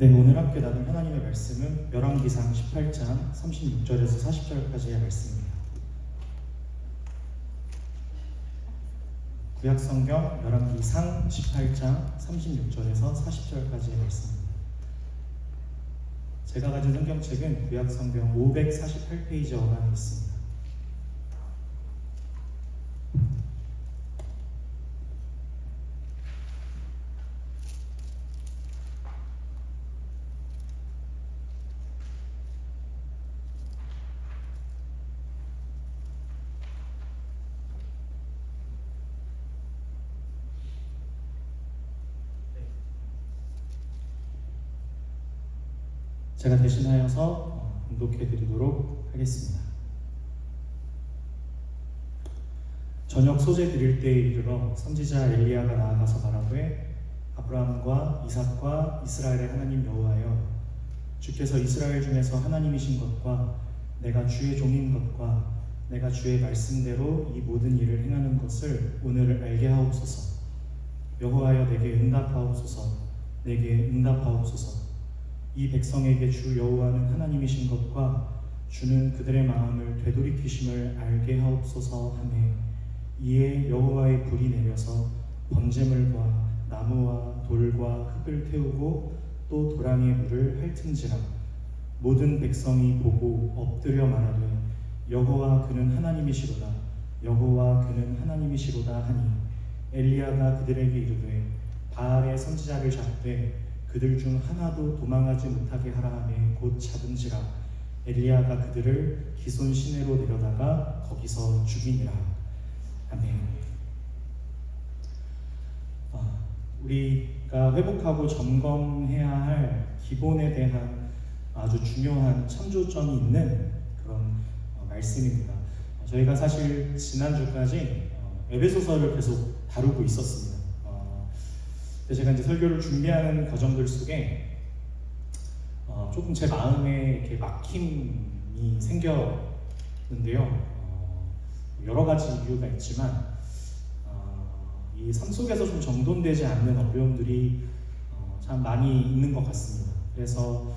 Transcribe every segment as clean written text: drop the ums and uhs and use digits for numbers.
네, 오늘 함께 나눌 하나님의 말씀은 열왕기상 18장 36절에서 40절까지의 말씀입니다. 구약성경 열왕기상 18장 36절에서 40절까지의 말씀입니다. 제가 가진 성경책은 구약성경 548페이지 어간에 있습니다. 제가 대신하여서 봉독해 드리도록 하겠습니다. 저녁 소재 드릴 때에 이르러 선지자 엘리야가 나아가서 말하되 아브라함과 이삭과 이스라엘의 하나님 여호와여, 주께서 이스라엘 중에서 하나님이신 것과 내가 주의 종인 것과 내가 주의 말씀대로 이 모든 일을 행하는 것을 오늘 알게 하옵소서. 여호와여, 내게 응답하옵소서. 내게 응답하옵소서. 이 백성에게 주 여호와는 하나님이신 것과 주는 그들의 마음을 되돌이키심을 알게 하옵소서 하매, 이에 여호와의 불이 내려서 번제물과 나무와 돌과 흙을 태우고 또 도랑의 물을 핥은지라. 모든 백성이 보고 엎드려 말하되 여호와 그는 하나님이시로다. 여호와 그는 하나님이시로다 하니, 엘리야가 그들에게 이르되 바알의 선지자를 잡되 그들 중 하나도 도망하지 못하게 하라 하매 곧 잡은지라. 엘리야가 그들을 기손 시내로 데려다가 거기서 죽이니라. 아멘. 우리가 회복하고 점검해야 할 기본에 대한 아주 중요한 참조점이 있는 그런 말씀입니다. 저희가 사실 지난주까지 에베소서를 계속 다루고 있었습니다. 제가 이제 설교를 준비하는 과정들 속에 조금 제 마음에 이렇게 막힘이 생겼는데요. 여러 가지 이유가 있지만 이 삶 속에서 좀 정돈되지 않는 어려움들이 참 많이 있는 것 같습니다. 그래서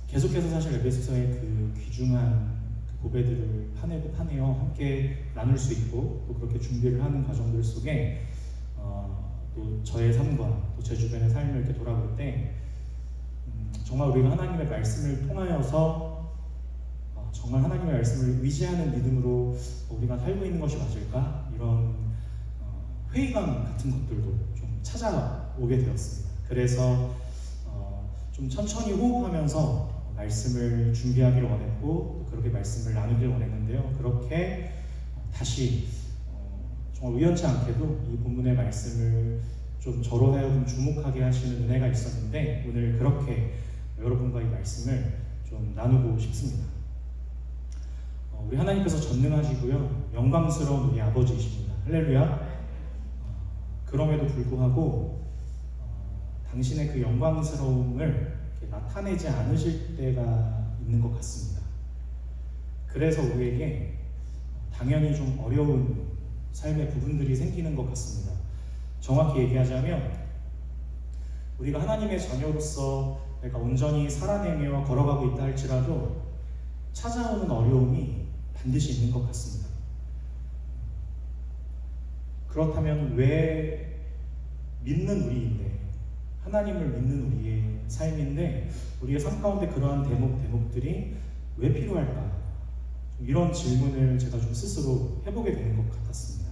계속해서 사실 에베소서의 그 귀중한 그 고배들을 파내어 함께 나눌 수 있고, 또 그렇게 준비를 하는 과정들 속에 또 저의 삶과 또 제 주변의 삶을 이렇게 돌아볼 때 정말 우리가 하나님의 말씀을 통하여서 정말 하나님의 말씀을 의지하는 믿음으로 우리가 살고 있는 것이 맞을까? 이런 회의감 같은 것들도 좀 찾아오게 되었습니다. 그래서 좀 천천히 호흡하면서 말씀을 준비하기를 원했고, 또 그렇게 말씀을 나누기를 원했는데요. 그렇게 다시 정말 우연치 않게도 이 본문의 말씀을 좀 저로 하여금 주목하게 하시는 은혜가 있었는데, 오늘 그렇게 여러분과 이 말씀을 좀 나누고 싶습니다. 우리 하나님께서 전능하시고요, 영광스러운 우리 아버지이십니다. 할렐루야. 그럼에도 불구하고 당신의 그 영광스러움을 나타내지 않으실 때가 있는 것 같습니다. 그래서 우리에게 당연히 좀 어려운 삶의 부분들이 생기는 것 같습니다. 정확히 얘기하자면 우리가 하나님의 자녀로서 내가 온전히 살아내며 걸어가고 있다 할지라도 찾아오는 어려움이 반드시 있는 것 같습니다. 그렇다면 왜 믿는 우리인데, 하나님을 믿는 우리의 삶인데 우리의 삶 가운데 그러한 대목들이 왜 필요할까? 이런 질문을 제가 좀 스스로 해보게 되는 것 같았습니다.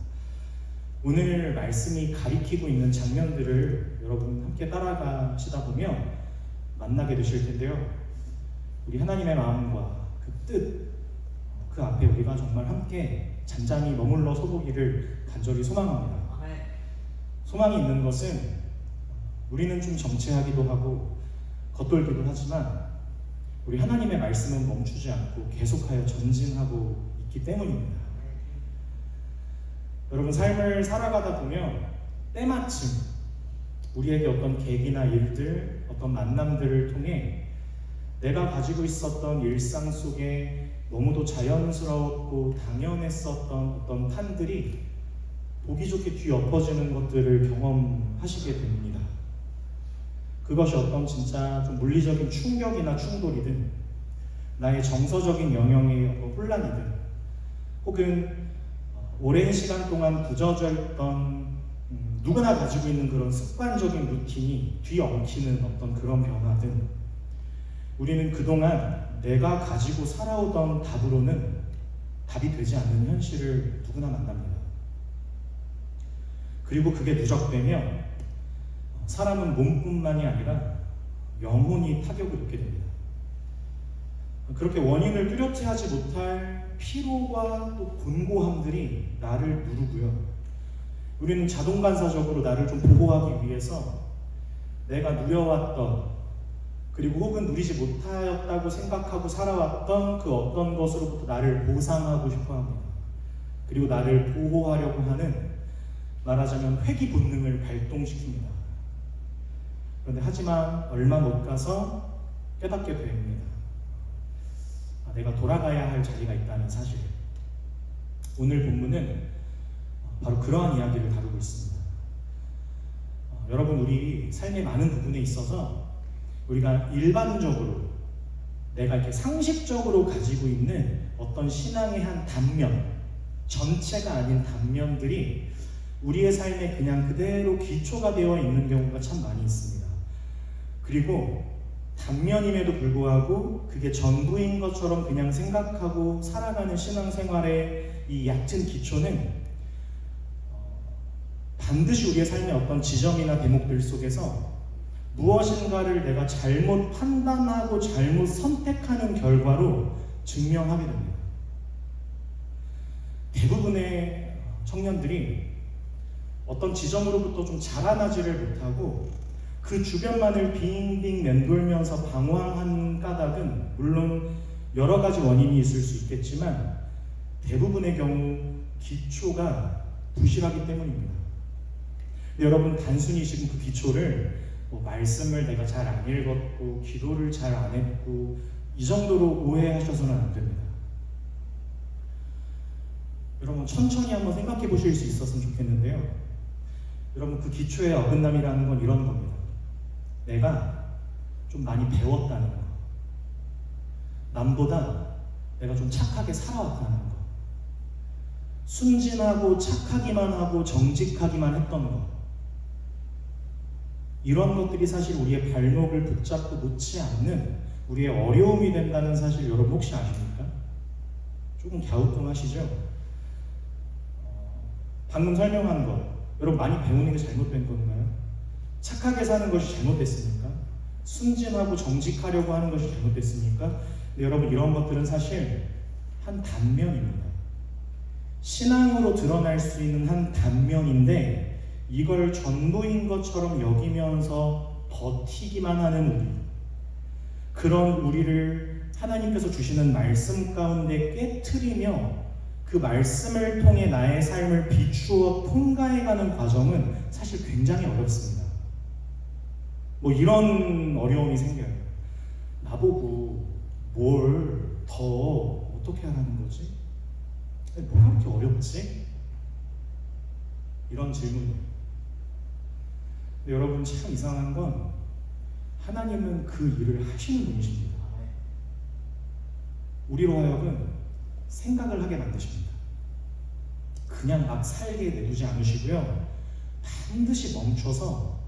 오늘 말씀이 가리키고 있는 장면들을 여러분 함께 따라가시다 보면 만나게 되실 텐데요. 우리 하나님의 마음과 그 뜻, 그 앞에 우리가 정말 함께 잠잠히 머물러 서보기를 간절히 소망합니다. 소망이 있는 것은 우리는 좀 정체하기도 하고 겉돌기도 하지만 우리 하나님의 말씀은 멈추지 않고 계속하여 전진하고 있기 때문입니다. 여러분, 삶을 살아가다 보면 때마침 우리에게 어떤 계기나 일들, 어떤 만남들을 통해 내가 가지고 있었던 일상 속에 너무도 자연스럽고 당연했었던 어떤 판들이 보기 좋게 뒤엎어지는 것들을 경험하시게 됩니다. 그것이 어떤 진짜 좀 물리적인 충격이나 충돌이든 나의 정서적인 영역의 혼란이든 혹은 오랜 시간 동안 굳어져 있던 누구나 가지고 있는 그런 습관적인 루틴이 뒤엉키는 어떤 그런 변화든 우리는 그동안 내가 가지고 살아오던 답으로는 답이 되지 않는 현실을 누구나 만납니다. 그리고 그게 누적되면 사람은 몸뿐만이 아니라 영혼이 타격을 입게 됩니다. 그렇게 원인을 뚜렷이 하지 못할 피로와 또 곤고함들이 나를 누르고요. 우리는 자동반사적으로 나를 좀 보호하기 위해서 내가 누려왔던 그리고 혹은 누리지 못하였다고 생각하고 살아왔던 그 어떤 것으로부터 나를 보상하고 싶어 합니다. 그리고 나를 보호하려고 하는 말하자면 회귀 본능을 발동시킵니다. 그런데 하지만 얼마 못 가서 깨닫게 됩니다. 내가 돌아가야 할 자리가 있다는 사실. 오늘 본문은 바로 그러한 이야기를 다루고 있습니다. 여러분, 우리 삶의 많은 부분에 있어서 우리가 일반적으로 내가 이렇게 상식적으로 가지고 있는 어떤 신앙의 한 단면, 전체가 아닌 단면들이 우리의 삶에 그냥 그대로 기초가 되어 있는 경우가 참 많이 있습니다. 그리고 단면임에도 불구하고 그게 전부인 것처럼 그냥 생각하고 살아가는 신앙생활의 이 얕은 기초는 반드시 우리의 삶의 어떤 지점이나 대목들 속에서 무엇인가를 내가 잘못 판단하고 잘못 선택하는 결과로 증명하게 됩니다. 대부분의 청년들이 어떤 지점으로부터 좀 자라나지를 못하고 그 주변만을 빙빙 맴돌면서 방황한 까닭은 물론 여러 가지 원인이 있을 수 있겠지만 대부분의 경우 기초가 부실하기 때문입니다. 여러분, 단순히 지금 그 기초를 말씀을 내가 잘 안 읽었고 기도를 잘 안 했고 이 정도로 오해하셔서는 안 됩니다. 여러분, 천천히 한번 생각해 보실 수 있었으면 좋겠는데요. 여러분, 그 기초의 어긋남이라는 건 이런 겁니다. 내가 좀 많이 배웠다는 거, 남보다 내가 좀 착하게 살아왔다는 거, 순진하고 착하기만 하고 정직하기만 했던 거, 이런 것들이 사실 우리의 발목을 붙잡고 놓지 않는 우리의 어려움이 된다는 사실 여러분 혹시 아십니까? 조금 갸우뚱하시죠? 방금 설명한 것, 여러분 많이 배우는 게 잘못된 건가요? 착하게 사는 것이 잘못됐습니까? 순진하고 정직하려고 하는 것이 잘못됐습니까? 근데 여러분, 이런 것들은 사실 한 단면입니다. 신앙으로 드러날 수 있는 한 단면인데 이걸 전부인 것처럼 여기면서 버티기만 하는 우리, 그런 우리를 하나님께서 주시는 말씀 가운데 깨트리며 그 말씀을 통해 나의 삶을 비추어 통과해가는 과정은 사실 굉장히 어렵습니다. 이런 어려움이 생겨요. 나보고 뭘 더 어떻게 하라는 거지? 뭐가 그렇게 어렵지? 이런 질문이에요. 근데 여러분, 참 이상한 건 하나님은 그 일을 하시는 분이십니다. 우리로 하여금 생각을 하게 만드십니다. 그냥 막 살게 내두지 않으시고요. 반드시 멈춰서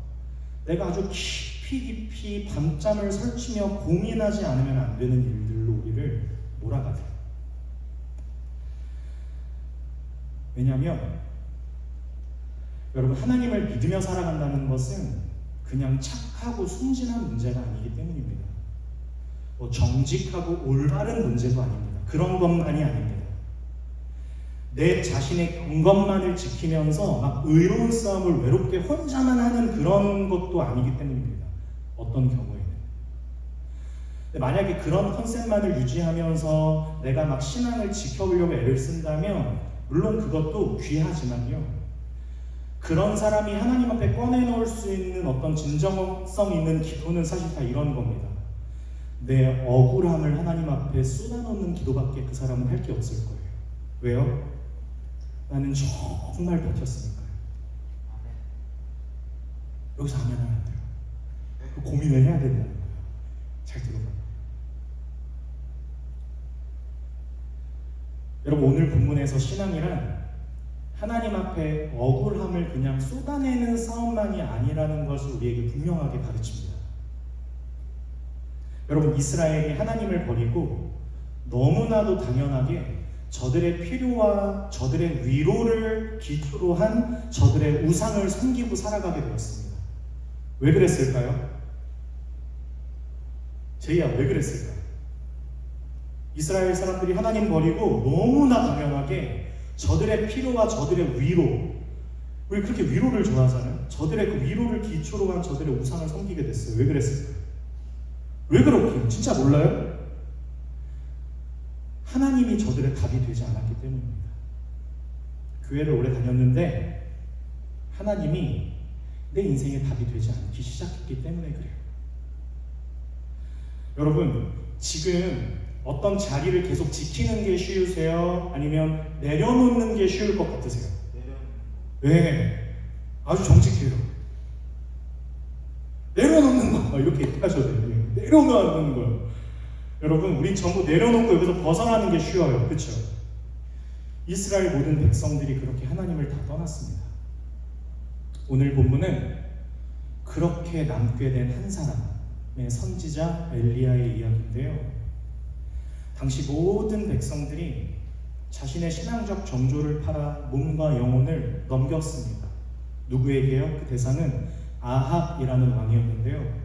내가 아주 깊이 밤잠을 설치며 고민하지 않으면 안 되는 일들로 우리를 몰아가세요. 왜냐하면 여러분, 하나님을 믿으며 살아간다는 것은 그냥 착하고 순진한 문제가 아니기 때문입니다. 정직하고 올바른 문제도 아닙니다. 그런 것만이 아닙니다. 내 자신의 경건만을 지키면서 막 의로운 싸움을 외롭게 혼자만 하는 그런 것도 아니기 때문입니다. 어떤 경우에는. 근데 만약에 그런 컨셉만을 유지하면서 내가 막 신앙을 지켜보려고 애를 쓴다면 물론 그것도 귀하지만요, 그런 사람이 하나님 앞에 꺼내놓을 수 있는 어떤 진정성 있는 기도는 사실 다 이런 겁니다. 내 억울함을 하나님 앞에 쏟아놓는 기도밖에 그 사람은 할 게 없을 거예요. 왜요? 나는 정말 버텼으니까요. 여기서 아멘 하면 안 돼요. 고민을 해야 된다는 거예요. 잘 들어봐요. 여러분, 오늘 본문에서 신앙이란 하나님 앞에 억울함을 그냥 쏟아내는 싸움만이 아니라는 것을 우리에게 분명하게 가르칩니다. 여러분, 이스라엘이 하나님을 버리고 너무나도 당연하게 저들의 필요와 저들의 위로를 기초로 한 저들의 우상을 섬기고 살아가게 되었습니다. 왜 그랬을까요? 제이야, 왜 그랬을까요? 이스라엘 사람들이 하나님 버리고 너무나 당연하게 저들의 필요와 저들의 위로, 우리 그렇게 위로를 좋아하잖아요. 저들의 그 위로를 기초로 한 저들의 우상을 섬기게 됐어요. 왜 그랬을까요? 왜 그렇게? 진짜 몰라요? 하나님이 저들의 답이 되지 않았기 때문입니다. 교회를 오래 다녔는데 하나님이 내 인생의 답이 되지 않기 시작했기 때문에 그래요. 여러분, 지금 어떤 자리를 계속 지키는 게 쉬우세요? 아니면 내려놓는 게 쉬울 것 같으세요? 네, 아주 정직해요. 내려놓는 거, 이렇게 하셔도 돼요. 내려놓는 거요. 여러분, 우리 전부 내려놓고 여기서 벗어나는 게 쉬워요. 그렇죠? 이스라엘 모든 백성들이 그렇게 하나님을 다 떠났습니다. 오늘 본문은 그렇게 남게 된 한 사람의 선지자 엘리야의 이야기인데요. 당시 모든 백성들이 자신의 신앙적 정조를 팔아 몸과 영혼을 넘겼습니다. 누구에게요? 그 대상은 아합이라는 왕이었는데요.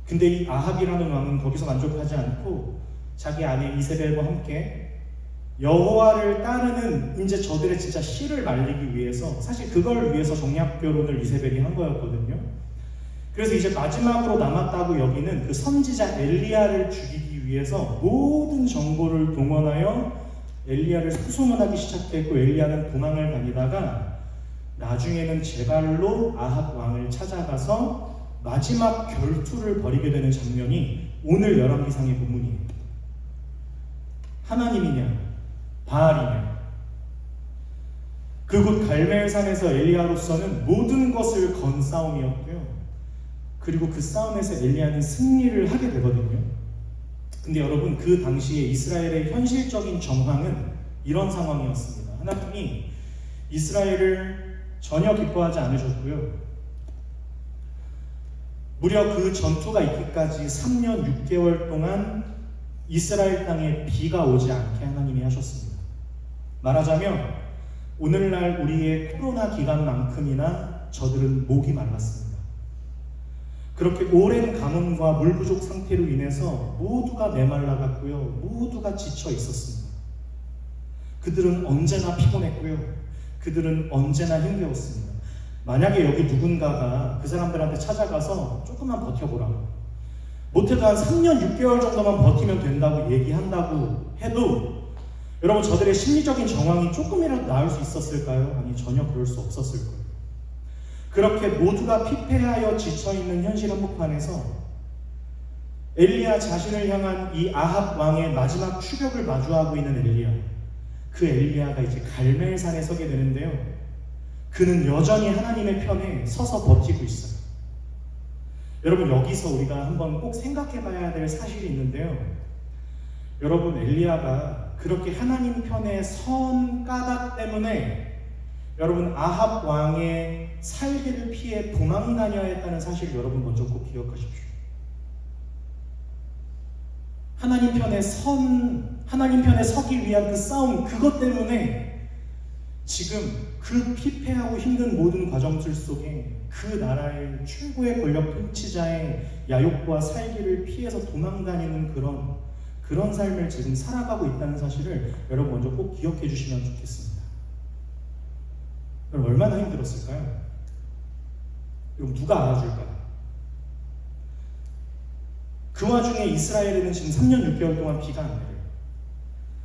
근데 이 아합이라는 왕은 거기서 만족하지 않고 자기 아내 이세벨과 함께 여호와를 따르는 이제 저들의 진짜 씨를 말리기 위해서, 사실 그걸 위해서 정략 결혼을 이세벨이 한 거였거든요. 그래서 이제 마지막으로 남았다고 여기는 그 선지자 엘리야를 죽이기 위해서 모든 정보를 동원하여 엘리야를 수소문하기 시작했고, 엘리야는 도망을 다니다가 나중에는 제 발로 아합 왕을 찾아가서 마지막 결투를 벌이게 되는 장면이 오늘 열왕기상의 본문이에요. 하나님이냐 바알이냐. 그곳 갈멜산에서 엘리야로서는 모든 것을 건 싸움이었고요. 그리고 그 싸움에서 엘리야는 승리를 하게 되거든요. 근데 여러분, 그 당시에 이스라엘의 현실적인 정황은 이런 상황이었습니다. 하나님이 이스라엘을 전혀 기뻐하지 않으셨고요. 무려 그 전투가 있기까지 3년 6개월 동안 이스라엘 땅에 비가 오지 않게 하나님이 하셨습니다. 말하자면 오늘날 우리의 코로나 기간만큼이나 저들은 목이 말랐습니다. 그렇게 오랜 가뭄과 물 부족 상태로 인해서 모두가 메말라갔고요. 모두가 지쳐 있었습니다. 그들은 언제나 피곤했고요. 그들은 언제나 힘겨웠습니다. 만약에 여기 누군가가 그 사람들한테 찾아가서 조금만 버텨보라고, 못해도 한 3년 6개월 정도만 버티면 된다고 얘기한다고 해도 여러분, 저들의 심리적인 정황이 조금이라도 나을 수 있었을까요? 아니, 전혀 그럴 수 없었을 거예요. 그렇게 모두가 피폐하여 지쳐있는 현실 한복판에서 엘리야 자신을 향한 이 아합 왕의 마지막 추격을 마주하고 있는 엘리야, 그 엘리야가 이제 갈멜산에 서게 되는데요. 그는 여전히 하나님의 편에 서서 버티고 있어요. 여러분, 여기서 우리가 한번 꼭 생각해 봐야 될 사실이 있는데요. 여러분, 엘리야가 그렇게 하나님 편에 선 까닭 때문에 여러분, 아합 왕의 살기를 피해 도망 다녀야 했다는 사실을 여러분 먼저 꼭 기억하십시오. 하나님 편에 서기 위한 그 싸움, 그것 때문에 지금 그 피폐하고 힘든 모든 과정들 속에 그 나라의 최고의 권력 통치자의 야욕과 살기를 피해서 도망다니는 그런 삶을 지금 살아가고 있다는 사실을 여러분 먼저 꼭 기억해 주시면 좋겠습니다. 여러분, 얼마나 힘들었을까요? 여러분, 누가 알아줄까요? 그 와중에 이스라엘에는 지금 3년 6개월 동안 비가 안 내려요.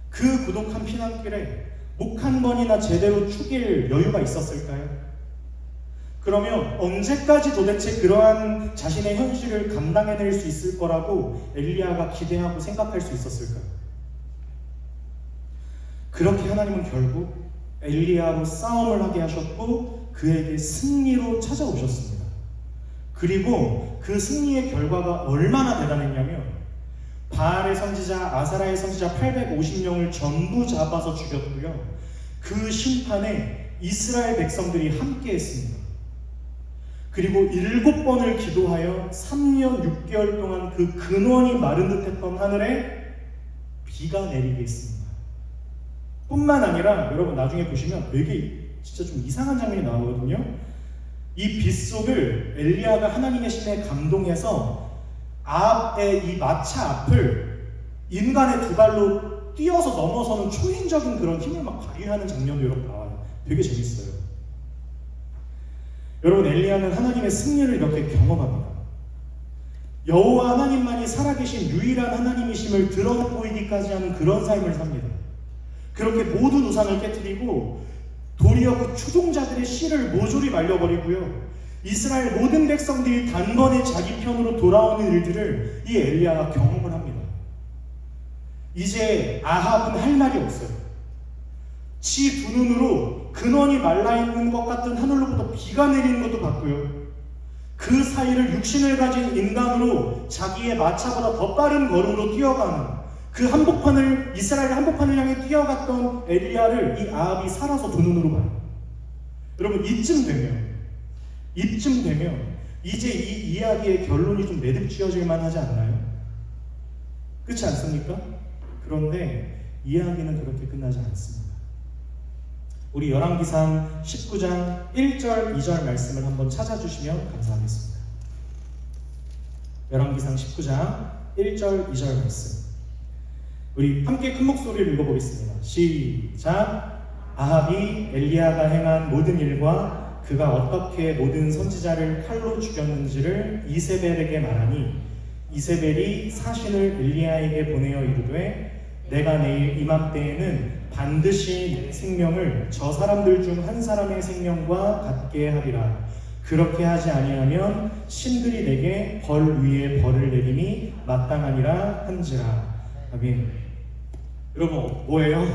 그 고독한 피난길에 목 한 번이나 제대로 축일 여유가 있었을까요? 그러면 언제까지 도대체 그러한 자신의 현실을 감당해낼 수 있을 거라고 엘리야가 기대하고 생각할 수 있었을까요? 그렇게 하나님은 결국 엘리야로 싸움을 하게 하셨고 그에게 승리로 찾아오셨습니다. 그리고 그 승리의 결과가 얼마나 대단했냐면 바알의 선지자, 아사라의 선지자 850명을 전부 잡아서 죽였고요. 그 심판에 이스라엘 백성들이 함께 했습니다. 그리고 7번을 기도하여 3년 6개월 동안 그 근원이 마른 듯했던 하늘에 비가 내리게 했습니다. 뿐만 아니라 여러분 나중에 보시면 되게 진짜 좀 이상한 장면이 나오거든요. 이 빗속을 엘리야가 하나님의 신에 감동해서 아합의 이 마차 앞을 인간의 두 발로 뛰어서 넘어서는 초인적인 그런 힘을 막 발휘하는 장면도 여러분 나와요. 되게 재밌어요. 여러분 엘리야는 하나님의 승리를 이렇게 경험합니다. 여호와 하나님만이 살아계신 유일한 하나님이심을 드러내 보이기까지 하는 그런 삶을 삽니다. 그렇게 모든 우상을 깨뜨리고 도리어 그 추종자들의 씨를 모조리 말려버리고요. 이스라엘 모든 백성들이 단번에 자기 편으로 돌아오는 일들을 이 엘리야가 경험을 합니다. 이제 아합은 할 말이 없어요. 지 두 눈으로 근원이 말라있는 것 같은 하늘로부터 비가 내리는 것도 봤고요. 그 사이를 육신을 가진 인간으로 자기의 마차보다 더 빠른 걸음으로 뛰어가는 그 한복판을 이스라엘 한복판을 향해 뛰어갔던 엘리야를 이 아합이 살아서 두 눈으로 봐요. 여러분 이쯤 되면 이제 이 이야기의 결론이 좀 매듭지어질 만하지 않나요? 그렇지 않습니까? 그런데 이야기는 그렇게 끝나지 않습니다. 우리 열왕기상 19장 1절 2절 말씀을 한번 찾아주시면 감사하겠습니다. 열왕기상 19장 1절 2절 말씀 우리 함께 큰 목소리를 읽어보겠습니다. 시작. 아합이 엘리야가 행한 모든 일과 그가 어떻게 모든 선지자를 칼로 죽였는지를 이세벨에게 말하니 이세벨이 사신을 엘리야에게 보내어 이르되 내가 내일 이맘때에는 반드시 내 생명을 저 사람들 중 한 사람의 생명과 같게 하리라. 그렇게 하지 아니하면 신들이 내게 벌 위에 벌을 내림이 마땅하니라 한지라. 아멘. 여러분 뭐예요?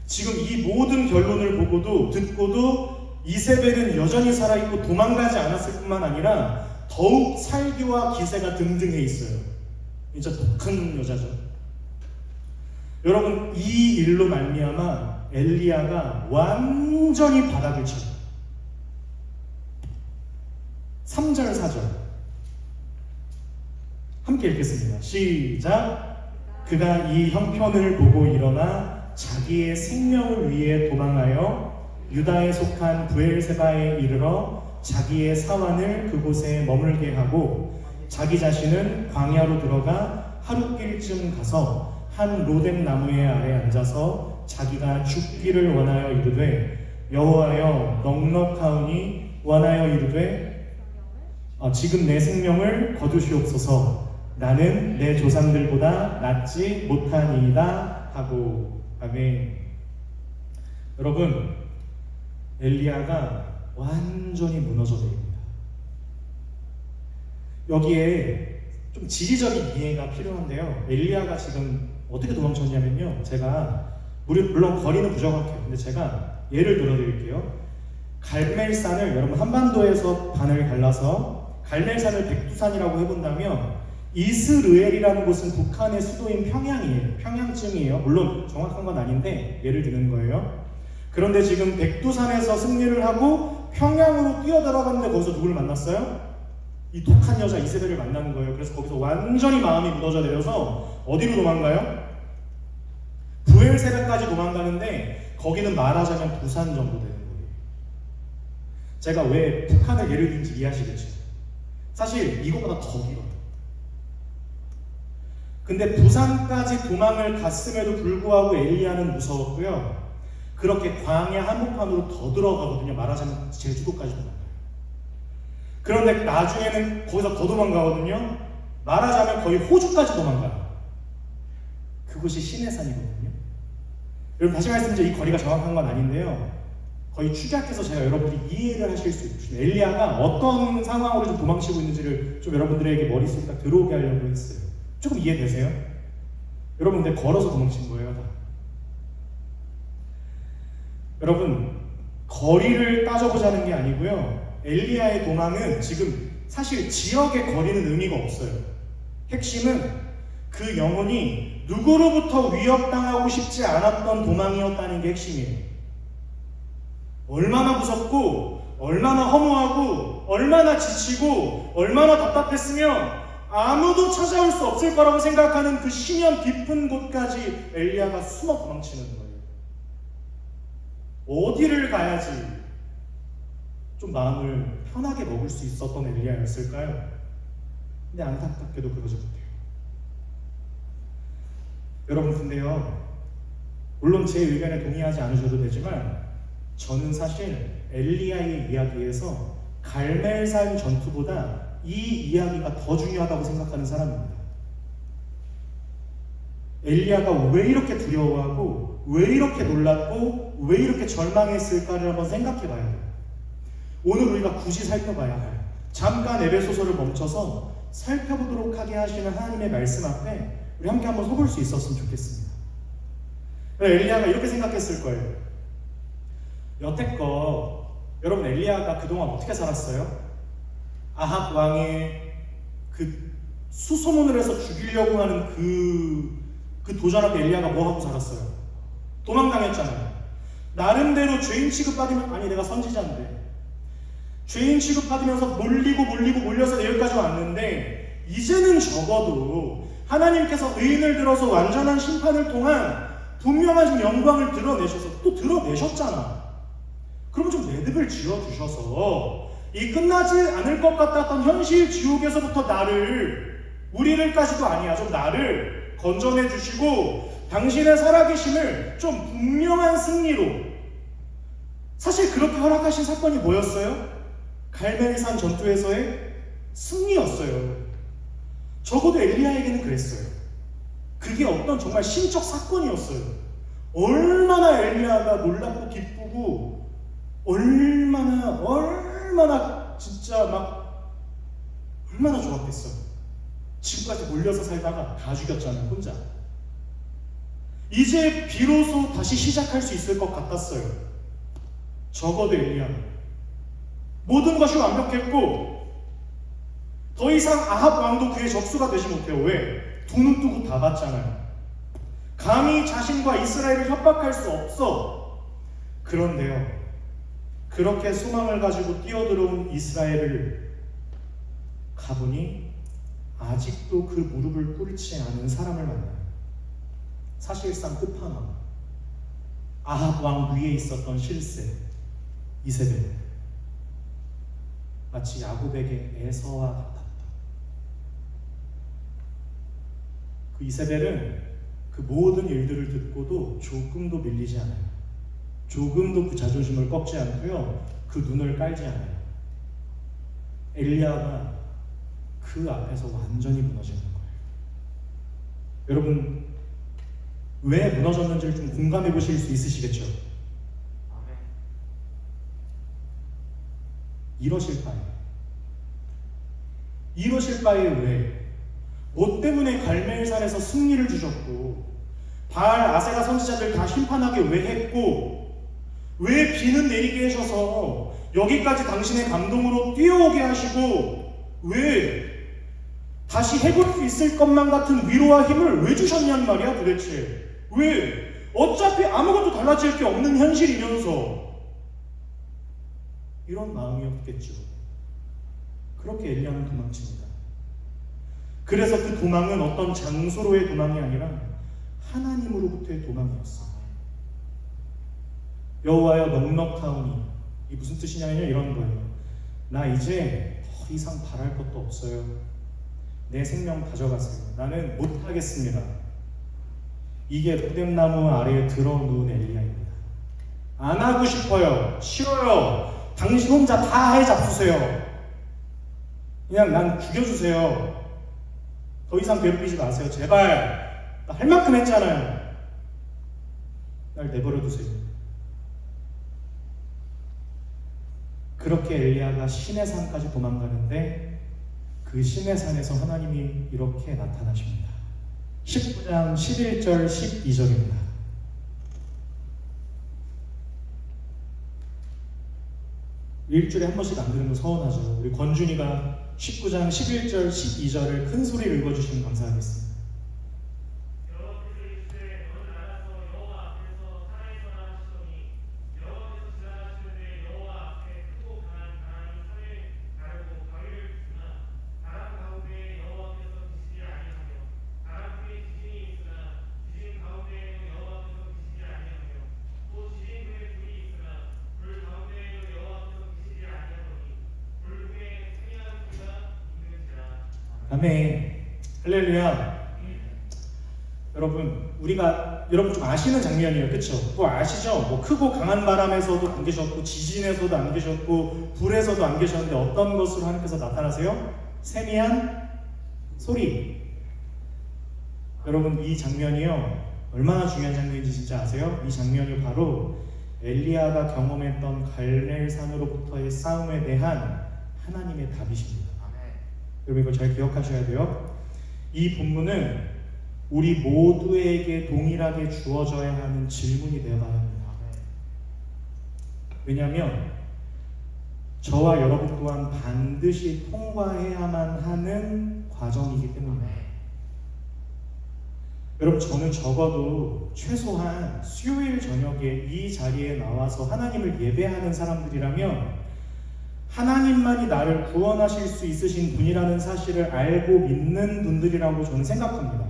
지금 이 모든 결론을 보고도 듣고도 이세벨은 여전히 살아있고 도망가지 않았을 뿐만 아니라 더욱 살기와 기세가 등등해 있어요. 진짜 독한 여자죠. 여러분 이 일로 말미암아 엘리야가 완전히 바닥을 쳐요. 3절 4절 함께 읽겠습니다. 시작. 그가 이 형편을 보고 일어나 자기의 생명을 위해 도망하여 유다에 속한 브엘세바에 이르러 자기의 사환을 그곳에 머물게 하고 자기 자신은 광야로 들어가 하룻길쯤 가서 한 로뎀 나무의 아래 앉아서 자기가 죽기를 원하여 이르되 여호와여 넉넉하오니 원하여 이르되 지금 내 생명을 거두시옵소서. 나는 내 조상들보다 낫지 못하니이다 하고. 아멘. 여러분 엘리야가 완전히 무너져 내립니다. 여기에 좀 지리적인 이해가 필요한데요. 엘리야가 지금 어떻게 도망쳤냐면요. 제가 물론 거리는 부정확해요. 근데 제가 예를 들어드릴게요. 갈멜산을 여러분 한반도에서 반을 갈라서 갈멜산을 백두산이라고 해본다면 이스르엘이라는 곳은 북한의 수도인 평양이에요. 평양쯤이에요. 물론 정확한 건 아닌데 예를 드는 거예요. 그런데 지금 백두산에서 승리를 하고 평양으로 뛰어들어갔는데 거기서 누구를 만났어요? 이 독한 여자 이세벨을 만나는 거예요. 그래서 거기서 완전히 마음이 무너져 내려서 어디로 도망가요? 브엘세바까지 도망가는데 거기는 말하자면 부산 정도 되는 거예요. 제가 왜 북한을 예를 든지 이해하시겠죠? 사실 이거보다 더 길어요. 근데 부산까지 도망을 갔음에도 불구하고 엘리야는 무서웠고요. 그렇게 광야 한복판으로 더 들어가거든요. 말하자면 제주도까지 도망가요. 그런데 나중에는 거기서 더 도망가거든요. 말하자면 거의 호주까지 도망가요. 그곳이 시내산이거든요. 여러분 다시 말씀드리면 이 거리가 정확한 건 아닌데요. 거의 축약해서 제가 여러분들이 이해를 하실 수 있습니다. 엘리야가 어떤 상황으로 좀 도망치고 있는지를 좀 여러분들에게 머릿속에 딱 들어오게 하려고 했어요. 조금 이해되세요? 여러분 근데 걸어서 도망친 거예요. 다. 여러분 거리를 따져보자는 게 아니고요. 엘리야의 도망은 지금 사실 지역에 거리는 의미가 없어요. 핵심은 그 영혼이 누구로부터 위협당하고 싶지 않았던 도망이었다는 게 핵심이에요. 얼마나 무섭고 얼마나 허무하고 얼마나 지치고 얼마나 답답했으면 아무도 찾아올 수 없을 거라고 생각하는 그 심연 깊은 곳까지 엘리야가 숨어 도망치는 거예요. 어디를 가야지 좀 마음을 편하게 먹을 수 있었던 엘리야였을까요? 근데 안타깝게도 그러지 못해요. 여러분, 근데요, 물론 제 의견에 동의하지 않으셔도 되지만 저는 사실 엘리야의 이야기에서 갈멜산 전투보다 이 이야기가 더 중요하다고 생각하는 사람입니다. 엘리야가 왜 이렇게 두려워하고 왜 이렇게 놀랐고 왜 이렇게 절망했을까를 한번 생각해 봐야 돼요. 오늘 우리가 굳이 살펴봐야 할, 잠깐 에베소서를 멈춰서 살펴보도록 하게 하시는 하나님의 말씀 앞에 우리 함께 한번 서볼 수 있었으면 좋겠습니다. 엘리야가 이렇게 생각했을 거예요. 여태껏 여러분, 엘리야가 그동안 어떻게 살았어요? 아합 왕의 그 수소문을 해서 죽이려고 하는 그 도전 앞에 엘리야가 뭐 하고 살았어요? 도망당했잖아요. 나름대로 죄인 취급받으면, 아니 내가 선지자인데 죄인 취급받으면서 몰려서 여기까지 왔는데 이제는 적어도 하나님께서 의인을 들어서 완전한 심판을 통한 분명한 영광을 드러내셔서 또 드러내셨잖아. 그럼 좀 매듭을 지어주셔서 이 끝나지 않을 것 같았던 현실 지옥에서부터 우리를까지도 아니야, 좀 나를 건져내 주시고 당신의 살아계심을 좀 분명한 승리로, 사실 그렇게 허락하신 사건이 뭐였어요? 갈멜산 전투에서의 승리였어요. 적어도 엘리야에게는 그랬어요. 그게 어떤 정말 신적 사건이었어요. 얼마나 엘리야가 놀랍고 기쁘고 얼마나 진짜 얼마나 좋았겠어요. 지금까지 몰려서 살다가 다 죽였잖아요, 혼자. 이제 비로소 다시 시작할 수 있을 것 같았어요. 적어도 엘리야는 모든 것이 완벽했고 더 이상 아합 왕도 그의 적수가 되지 못해요. 왜? 두 눈 뜨고 다 봤잖아요. 감히 자신과 이스라엘을 협박할 수 없어. 그런데요, 그렇게 소망을 가지고 뛰어들어온 이스라엘을 가보니 아직도 그 무릎을 꿇지 않은 사람을 만나요. 사실상 끝판왕, 아합 왕 위에 있었던 실세 이세벨, 마치 야곱에게 에서와 같았다. 그 이세벨은 그 모든 일들을 듣고도 조금도 밀리지 않아요. 조금도 그 자존심을 꺾지 않고요, 그 눈을 깔지 않아요. 엘리야가 그 앞에서 완전히 무너지는 거예요. 여러분, 왜 무너졌는지를 좀 공감해 보실 수 있으시겠죠? 이러실 바에 왜? 뭐 때문에 갈멜산에서 승리를 주셨고 바알, 아세라 선지자들 다 심판하게 왜 했고 왜 비는 내리게 하셔서 여기까지 당신의 감동으로 뛰어오게 하시고 왜 다시 해볼 수 있을 것만 같은 위로와 힘을 왜 주셨냔 말이야 도대체. 왜? 어차피 아무것도 달라질 게 없는 현실이면서. 이런 마음이었겠죠. 그렇게 엘리야는 도망칩니다. 그래서 그 도망은 어떤 장소로의 도망이 아니라 하나님으로부터의 도망이었어요. 여호와여 넉넉하오니, 이 무슨 뜻이냐면요, 이런 거예요. 나 이제 더 이상 바랄 것도 없어요. 내 생명 가져가세요. 나는 못하겠습니다. 이게 로뎀나무 아래에 들어누운 엘리야입니다. 안 하고 싶어요. 싫어요. 당신 혼자 다 해 잡수세요. 그냥 난 죽여주세요. 더 이상 괴롭히지 마세요. 제발. 나 할 만큼 했잖아요. 날 내버려 두세요. 그렇게 엘리야가 신의 산까지 도망가는데 그 신의 산에서 하나님이 이렇게 나타나십니다. 19장 11절 12절입니다. 일주일에 한 번씩 안 들으면 서운하죠. 우리 권준이가 19장 11절 12절을 큰 소리로 읽어주시면 감사하겠습니다. 아멘. 할렐루야. 여러분 좀 아시는 장면이에요, 그렇죠? 뭐 아시죠? 뭐 크고 강한 바람에서도 안 계셨고 지진에서도 안 계셨고 불에서도 안 계셨는데 어떤 것으로 하나님께서 나타나세요? 세미한 소리. 여러분 이 장면이요 얼마나 중요한 장면인지 진짜 아세요? 이 장면이 바로 엘리야가 경험했던 갈멜산으로부터의 싸움에 대한 하나님의 답이십니다. 여러분 이거 잘 기억하셔야 돼요. 이 본문은 우리 모두에게 동일하게 주어져야 하는 질문이 되어가야 합니다. 왜냐하면 저와 여러분 또한 반드시 통과해야만 하는 과정이기 때문입니다. 여러분 저는 적어도 최소한 수요일 저녁에 이 자리에 나와서 하나님을 예배하는 사람들이라면 하나님만이 나를 구원하실 수 있으신 분이라는 사실을 알고 믿는 분들이라고 저는 생각합니다.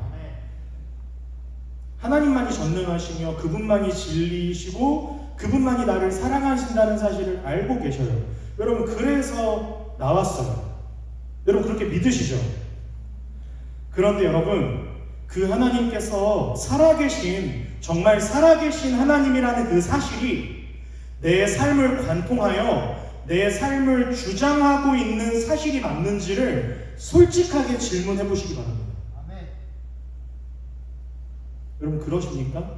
하나님만이 전능하시며 그분만이 진리이시고 그분만이 나를 사랑하신다는 사실을 알고 계셔요. 여러분 그래서 나왔어요. 여러분 그렇게 믿으시죠? 그런데 여러분 그 하나님께서 정말 살아계신 하나님이라는 그 사실이 내 삶을 관통하여 내 삶을 주장하고 있는 사실이 맞는지를 솔직하게 질문해 보시기 바랍니다. 아멘. 여러분 그러십니까?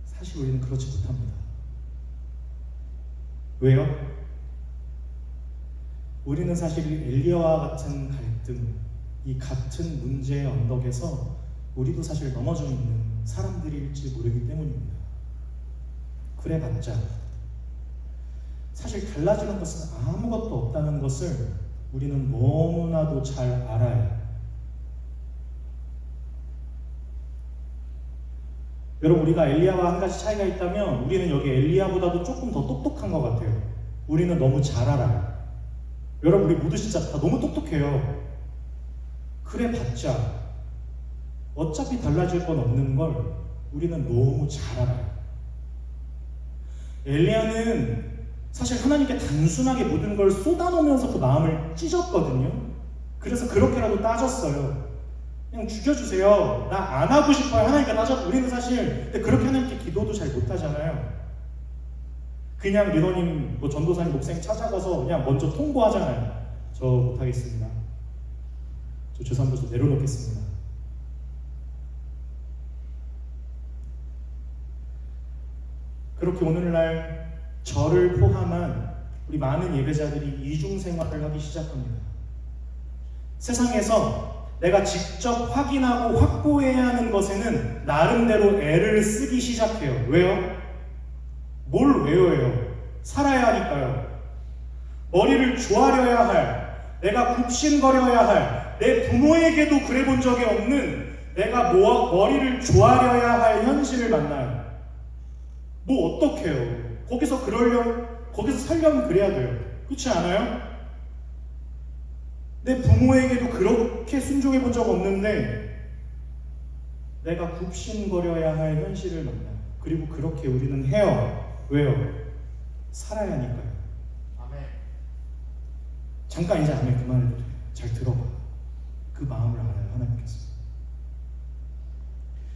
사실 우리는 그렇지 못합니다. 왜요? 우리는 사실 엘리야와 같은 갈등, 이 같은 문제의 언덕에서 우리도 사실 넘어져 있는 사람들일지 모르기 때문입니다. 그래봤자 사실 달라지는 것은 아무것도 없다는 것을 우리는 너무나도 잘 알아요. 여러분 우리가 엘리야와 한 가지 차이가 있다면 우리는 여기 엘리야보다도 조금 더 똑똑한 것 같아요. 우리는 너무 잘 알아요. 여러분 우리 모두 진짜 다 너무 똑똑해요. 그래봤자 어차피 달라질 건 없는 걸 우리는 너무 잘 알아요. 엘리야는 사실 하나님께 단순하게 모든 걸 쏟아놓으면서 그 마음을 찢었거든요. 그래서 그렇게라도 따졌어요. 그냥 죽여주세요. 나 안 하고 싶어요. 하나님께 따졌고 우리는 사실 그렇게 하나님께 기도도 잘 못하잖아요. 그냥 리더님, 전도사님, 목사님 찾아가서 그냥 먼저 통보하잖아요. 저 못하겠습니다. 저 죄송합니다. 저 내려놓겠습니다. 그렇게 오늘날 저를 포함한 우리 많은 예배자들이 이중생활을 하기 시작합니다. 세상에서 내가 직접 확인하고 확보해야 하는 것에는 나름대로 애를 쓰기 시작해요. 왜요? 뭘 외워요? 살아야 하니까요. 머리를 조아려야 할, 내가 굽신거려야 할, 내 부모에게도 그래 본 적이 없는 내가 머리를 조아려야 할 현실을 만나요. 뭐 어떡해요? 거기서 살려면 그래야 돼요. 그렇지 않아요? 내 부모에게도 그렇게 순종해 본 적 없는데 내가 굽신거려야 할 현실을 만나요. 그리고 그렇게 우리는 해요. 왜요? 살아야 하니까요. 아멘. 잠깐 이제 아멘 그만해도 돼요. 잘 들어봐. 그 마음을 알아요. 하나님께서.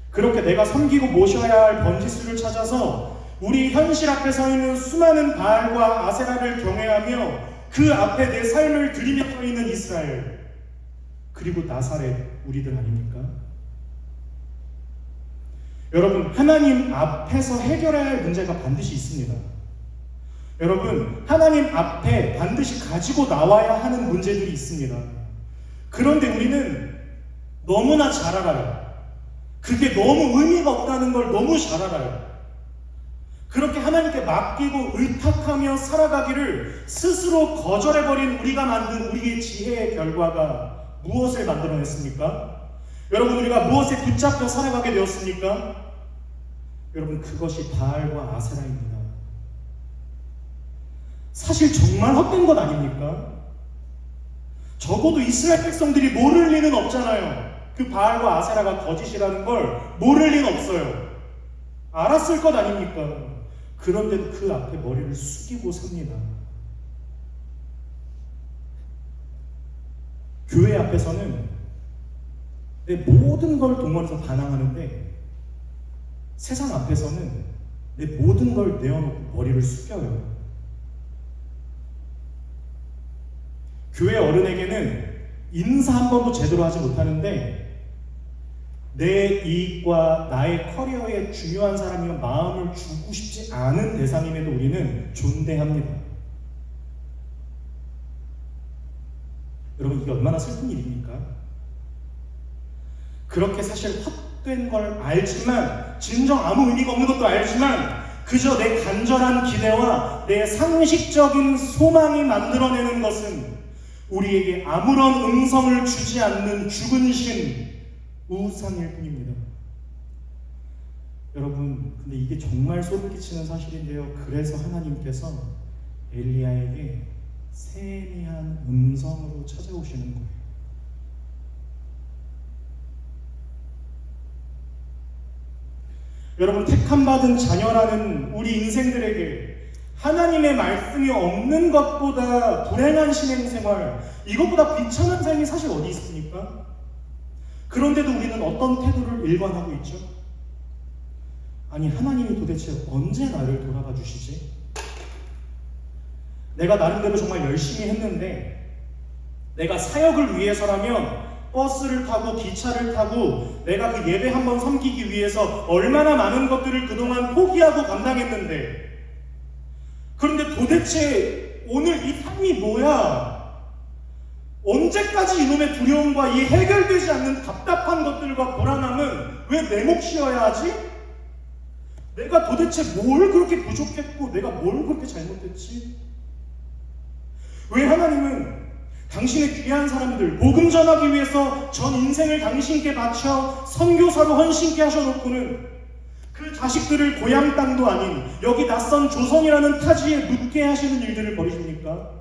그렇게 내가 섬기고 모셔야 할 번지수를 찾아서 우리 현실 앞에 서 있는 수많은 바알과 아세라를 경외하며 그 앞에 내 삶을 들이며 서 있는 이스라엘, 그리고 나사렛 우리들 아닙니까? 여러분 하나님 앞에서 해결해야 할 문제가 반드시 있습니다. 여러분 하나님 앞에 반드시 가지고 나와야 하는 문제들이 있습니다. 그런데 우리는 너무나 잘 알아요. 그게 너무 의미가 없다는 걸 너무 잘 알아요. 그렇게 하나님께 맡기고 의탁하며 살아가기를 스스로 거절해버린 우리가 만든 우리의 지혜의 결과가 무엇을 만들어냈습니까? 여러분, 우리가 무엇에 붙잡혀 살아가게 되었습니까? 여러분, 그것이 바알과 아세라입니다. 사실 정말 헛된 것 아닙니까? 적어도 이스라엘 백성들이 모를 리는 없잖아요. 그 바알과 아세라가 거짓이라는 걸 모를 리는 없어요. 알았을 것 아닙니까? 그런데도 그 앞에 머리를 숙이고 삽니다. 교회 앞에서는 내 모든 걸 동원해서 반항하는데 세상 앞에서는 내 모든 걸 내어놓고 머리를 숙여요. 교회 어른에게는 인사 한 번도 제대로 하지 못하는데 내 이익과 나의 커리어에 중요한 사람이면 마음을 주고 싶지 않은 대상임에도 우리는 존대합니다. 여러분, 이게 얼마나 슬픈 일입니까? 그렇게 사실 헛된 걸 알지만, 진정 아무 의미가 없는 것도 알지만, 그저 내 간절한 기대와 내 상식적인 소망이 만들어내는 것은 우리에게 아무런 음성을 주지 않는 죽은 신, 우상일 뿐입니다. 여러분, 근데 이게 정말 소름 끼치는 사실인데요. 그래서 하나님께서 엘리야에게 세미한 음성으로 찾아오시는 거예요. 여러분, 택함받은 자녀라는 우리 인생들에게 하나님의 말씀이 없는 것보다 불행한 신앙생활, 이것보다 비참한 삶이 사실 어디 있습니까? 그런데도 우리는 어떤 태도를 일관하고 있죠? 아니, 하나님이 도대체 언제 나를 돌아봐 주시지? 내가 나름대로 정말 열심히 했는데, 내가 사역을 위해서라면 버스를 타고 기차를 타고 내가 그 예배 한번 섬기기 위해서 얼마나 많은 것들을 그동안 포기하고 감당했는데, 그런데 도대체 오늘 이 삶이 뭐야? 언제까지 이놈의 두려움과 이 해결되지 않는 답답한 것들과 불안함은 왜 내 몫이어야 하지? 내가 도대체 뭘 그렇게 부족했고 내가 뭘 그렇게 잘못했지? 왜 하나님은 당신의 귀한 사람들, 복음 전하기 위해서 전 인생을 당신께 바쳐 선교사로 헌신케 하셔놓고는 그 자식들을 고향 땅도 아닌 여기 낯선 조선이라는 타지에 묻게 하시는 일들을 벌이십니까?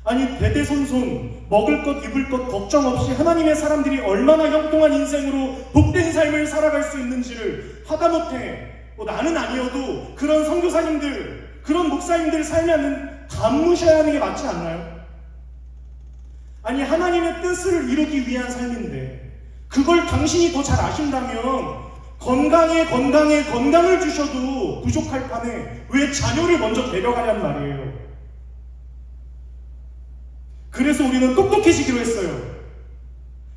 아니, 대대손손 먹을 것 입을 것 걱정 없이 하나님의 사람들이 얼마나 형통한 인생으로 복된 삶을 살아갈 수 있는지를 하다못해 나는 아니어도 그런 선교사님들, 그런 목사님들 살면은 감무셔야 하는 게 맞지 않나요? 아니, 하나님의 뜻을 이루기 위한 삶인데 그걸 당신이 더 잘 아신다면 건강을 주셔도 부족할 판에 왜 자녀를 먼저 데려가냔 말이에요. 그래서 우리는 똑똑해지기로 했어요.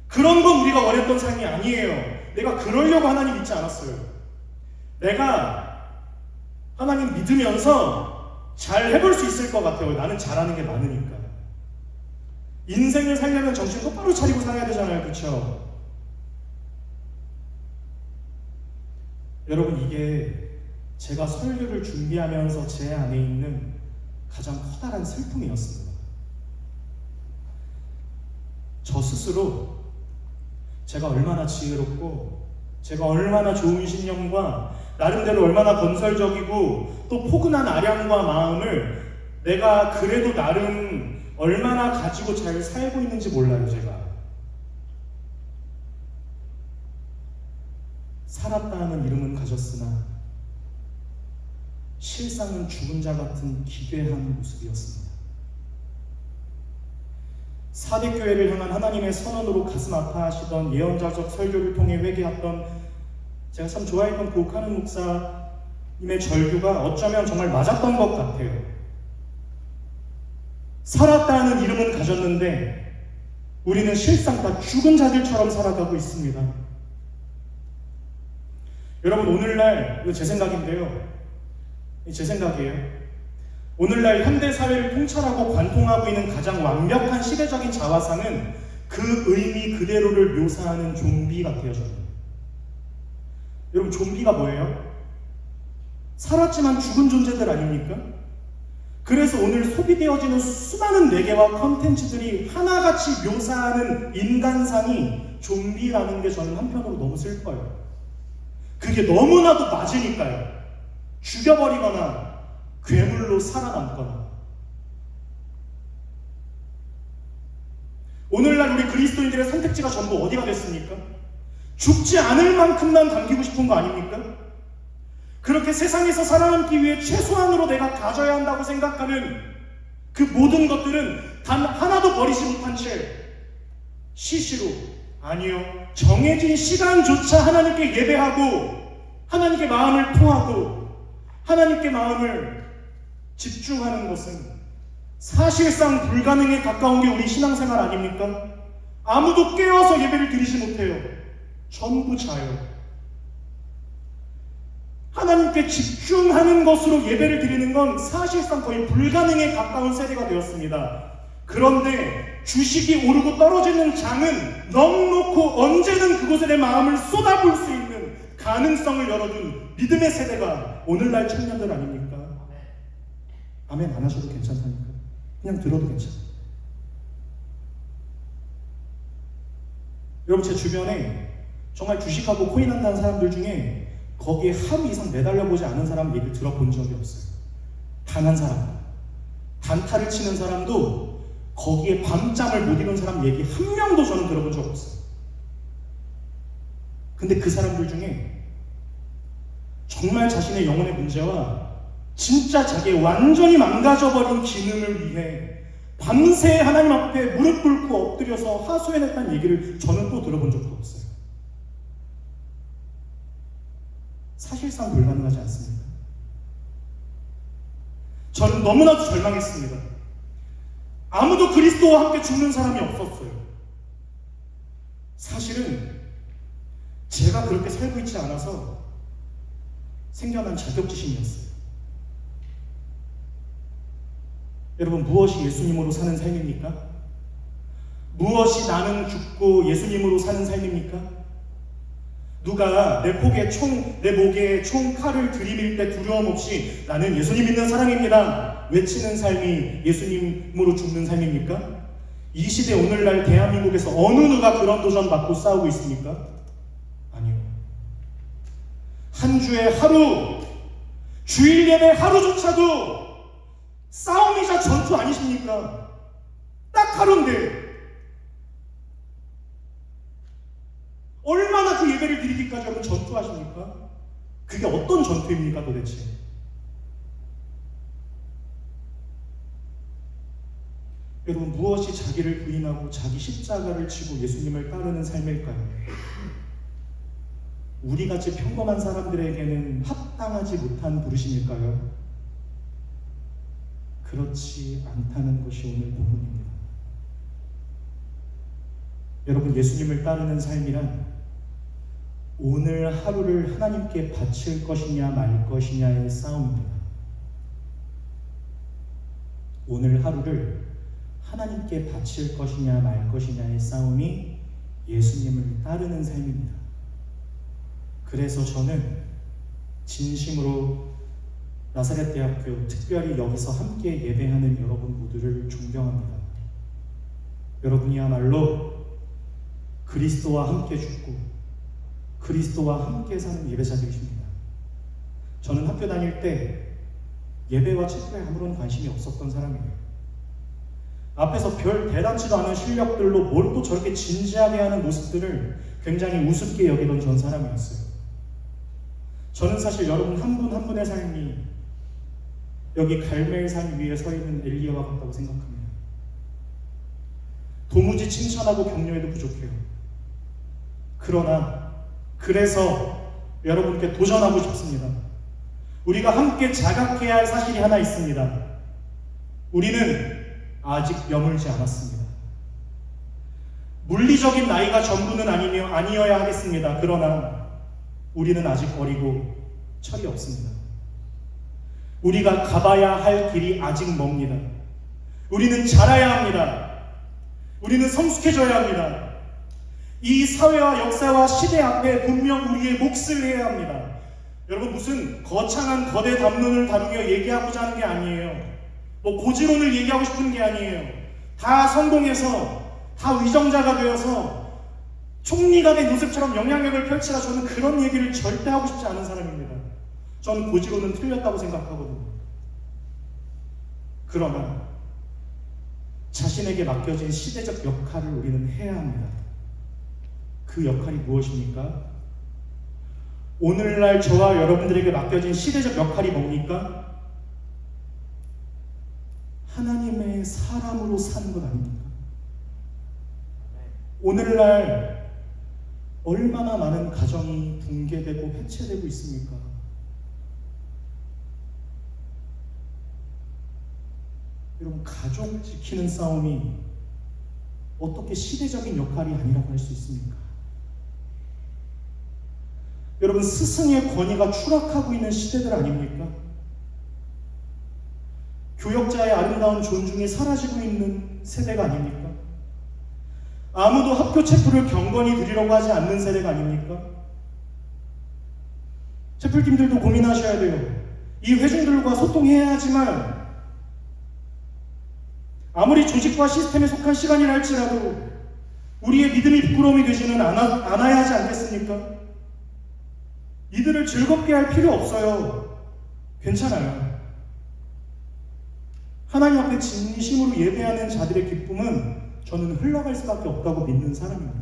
그런 건 우리가 원했던 삶이 아니에요. 내가 그러려고 하나님 믿지 않았어요. 내가 하나님 믿으면서 잘 해볼 수 있을 것 같아요. 나는 잘하는 게 많으니까. 인생을 살려면 정신 똑바로 차리고 살아야 되잖아요. 그렇죠? 여러분, 이게 제가 설교를 준비하면서 제 안에 있는 가장 커다란 슬픔이었습니다. 저 스스로 제가 얼마나 지혜롭고 제가 얼마나 좋은 신념과 나름대로 얼마나 건설적이고 또 포근한 아량과 마음을 내가 그래도 나름 얼마나 가지고 잘 살고 있는지 몰라요. 제가 살았다는 이름은 가졌으나 실상은 죽은 자 같은 기괴한 모습이었습니다. 4대 교회를 향한 하나님의 선언으로 가슴 아파하시던 예언자적 설교를 통해 회개했던 제가 참 좋아했던 고카는 목사님의 절규가 어쩌면 정말 맞았던 것 같아요. 살았다는 이름은 가졌는데 우리는 실상 다 죽은 자들처럼 살아가고 있습니다. 여러분, 오늘날, 이거 제 생각인데요. 제 생각이에요. 오늘날 현대사회를 통찰하고 관통하고 있는 가장 완벽한 시대적인 자화상은 그 의미 그대로를 묘사하는 좀비 같아요. 저는. 여러분, 좀비가 뭐예요? 살았지만 죽은 존재들 아닙니까? 그래서 오늘 소비되어지는 수많은 매개와 컨텐츠들이 하나같이 묘사하는 인간상이 좀비라는 게 저는 한편으로 너무 슬퍼요. 그게 너무나도 맞으니까요. 죽여버리거나 괴물로 살아남거나. 오늘날 우리 그리스도인들의 선택지가 전부 어디가 됐습니까? 죽지 않을 만큼만 당기고 싶은 거 아닙니까? 그렇게 세상에서 살아남기 위해 최소한으로 내가 가져야 한다고 생각하는 그 모든 것들은 단 하나도 버리지 못한 채 시시로, 아니요, 정해진 시간조차 하나님께 예배하고 하나님께 마음을 토하고 하나님께 마음을 집중하는 것은 사실상 불가능에 가까운 게 우리 신앙생활 아닙니까? 아무도 깨어서 예배를 드리지 못해요. 전부 자요. 하나님께 집중하는 것으로 예배를 드리는 건 사실상 거의 불가능에 가까운 세대가 되었습니다. 그런데 주식이 오르고 떨어지는 장은 넉놓고 언제든 그곳에 내 마음을 쏟아부을 수 있는 가능성을 열어둔 믿음의 세대가 오늘날 청년들 아닙니까? 아멘 안 하셔도 괜찮다니까. 그냥 들어도 괜찮아요. 여러분, 제 주변에 정말 주식하고 코인 한다는 사람들 중에 거기에 하루 이상 매달려보지 않은 사람 얘기를 들어본 적이 없어요. 단 한 사람. 단타를 치는 사람도 거기에 밤잠을 못 이룬 사람 얘기 한 명도 저는 들어본 적 없어요. 근데 그 사람들 중에 정말 자신의 영혼의 문제와 진짜 자기의 완전히 망가져버린 기능을 위해 밤새 하나님 앞에 무릎 꿇고 엎드려서 하소연했다는 얘기를 저는 또 들어본 적도 없어요. 사실상 불가능하지 않습니다. 저는 너무나도 절망했습니다. 아무도 그리스도와 함께 죽는 사람이 없었어요. 사실은 제가 그렇게 살고 있지 않아서 생겨난 자격지심이었어요. 여러분, 무엇이 예수님으로 사는 삶입니까? 무엇이 나는 죽고 예수님으로 사는 삶입니까? 누가 내 목에 총칼을 들이밀 때 두려움 없이 나는 예수님 믿는 사람입니다 외치는 삶이 예수님으로 죽는 삶입니까? 이 시대 오늘날 대한민국에서 어느 누가 그런 도전 받고 싸우고 있습니까? 아니요. 한 주에 하루, 주일 예배 하루조차도 싸움이자 전투 아니십니까? 딱 하루인데 얼마나 그 예배를 드리기까지 하면 전투하십니까? 그게 어떤 전투입니까 도대체? 여러분, 무엇이 자기를 부인하고 자기 십자가를 지고 예수님을 따르는 삶일까요? 우리같이 평범한 사람들에게는 합당하지 못한 부르심일까요? 그렇지 않다는 것이 오늘 본문입니다. 여러분, 예수님을 따르는 삶이란 오늘 하루를 하나님께 바칠 것이냐 말 것이냐의 싸움입니다. 오늘 하루를 하나님께 바칠 것이냐 말 것이냐의 싸움이 예수님을 따르는 삶입니다. 그래서 저는 진심으로 나사렛 대학교, 특별히 여기서 함께 예배하는 여러분 모두를 존경합니다. 여러분이야말로 그리스도와 함께 죽고 그리스도와 함께 사는 예배자들이십니다. 저는 학교 다닐 때 예배와 체크에 아무런 관심이 없었던 사람이에요. 앞에서 별 대단치도 않은 실력들로 뭘 또 저렇게 진지하게 하는 모습들을 굉장히 우습게 여기던 전 사람이었어요. 저는 사실 여러분 한 분 한 분의 삶이 여기 갈멜산 위에 서 있는 엘리야와 같다고 생각합니다. 도무지 칭찬하고 격려해도 부족해요. 그래서 여러분께 도전하고 싶습니다. 우리가 함께 자각해야 할 사실이 하나 있습니다. 우리는 아직 여물지 않았습니다. 물리적인 나이가 전부는 아니어야 하겠습니다. 그러나 우리는 아직 어리고 철이 없습니다. 우리가 가봐야 할 길이 아직 멉니다. 우리는 자라야 합니다. 우리는 성숙해져야 합니다. 이 사회와 역사와 시대 앞에 분명 우리의 몫을 해야 합니다. 여러분, 무슨 거창한 거대 담론을 다루며 얘기하고자 하는 게 아니에요. 뭐 고지론을 얘기하고 싶은 게 아니에요. 다 성공해서 다 위정자가 되어서 총리가 된 요셉처럼 영향력을 펼치라, 저는 그런 얘기를 절대 하고 싶지 않은 사람입니다. 저는 고지론은 틀렸다고 생각하거든요. 그러나 자신에게 맡겨진 시대적 역할을 우리는 해야 합니다. 그 역할이 무엇입니까? 오늘날 저와 여러분들에게 맡겨진 시대적 역할이 뭡니까? 하나님의 사람으로 사는 것 아닙니까? 오늘날 얼마나 많은 가정이 붕괴되고 해체되고 있습니까? 여러분, 가족 지키는 싸움이 어떻게 시대적인 역할이 아니라고 할 수 있습니까? 여러분, 스승의 권위가 추락하고 있는 시대들 아닙니까? 교역자의 아름다운 존중이 사라지고 있는 세대가 아닙니까? 아무도 학교 체플을 경건히 드리려고 하지 않는 세대가 아닙니까? 체플팀들도 고민하셔야 돼요. 이 회중들과 소통해야 하지만 아무리 조직과 시스템에 속한 시간이라 할지라도 우리의 믿음이 부끄러움이 되지는 않아야 하지 않겠습니까? 이들을 즐겁게 할 필요 없어요. 괜찮아요. 하나님 앞에 진심으로 예배하는 자들의 기쁨은 저는 흘러갈 수밖에 없다고 믿는 사람입니다.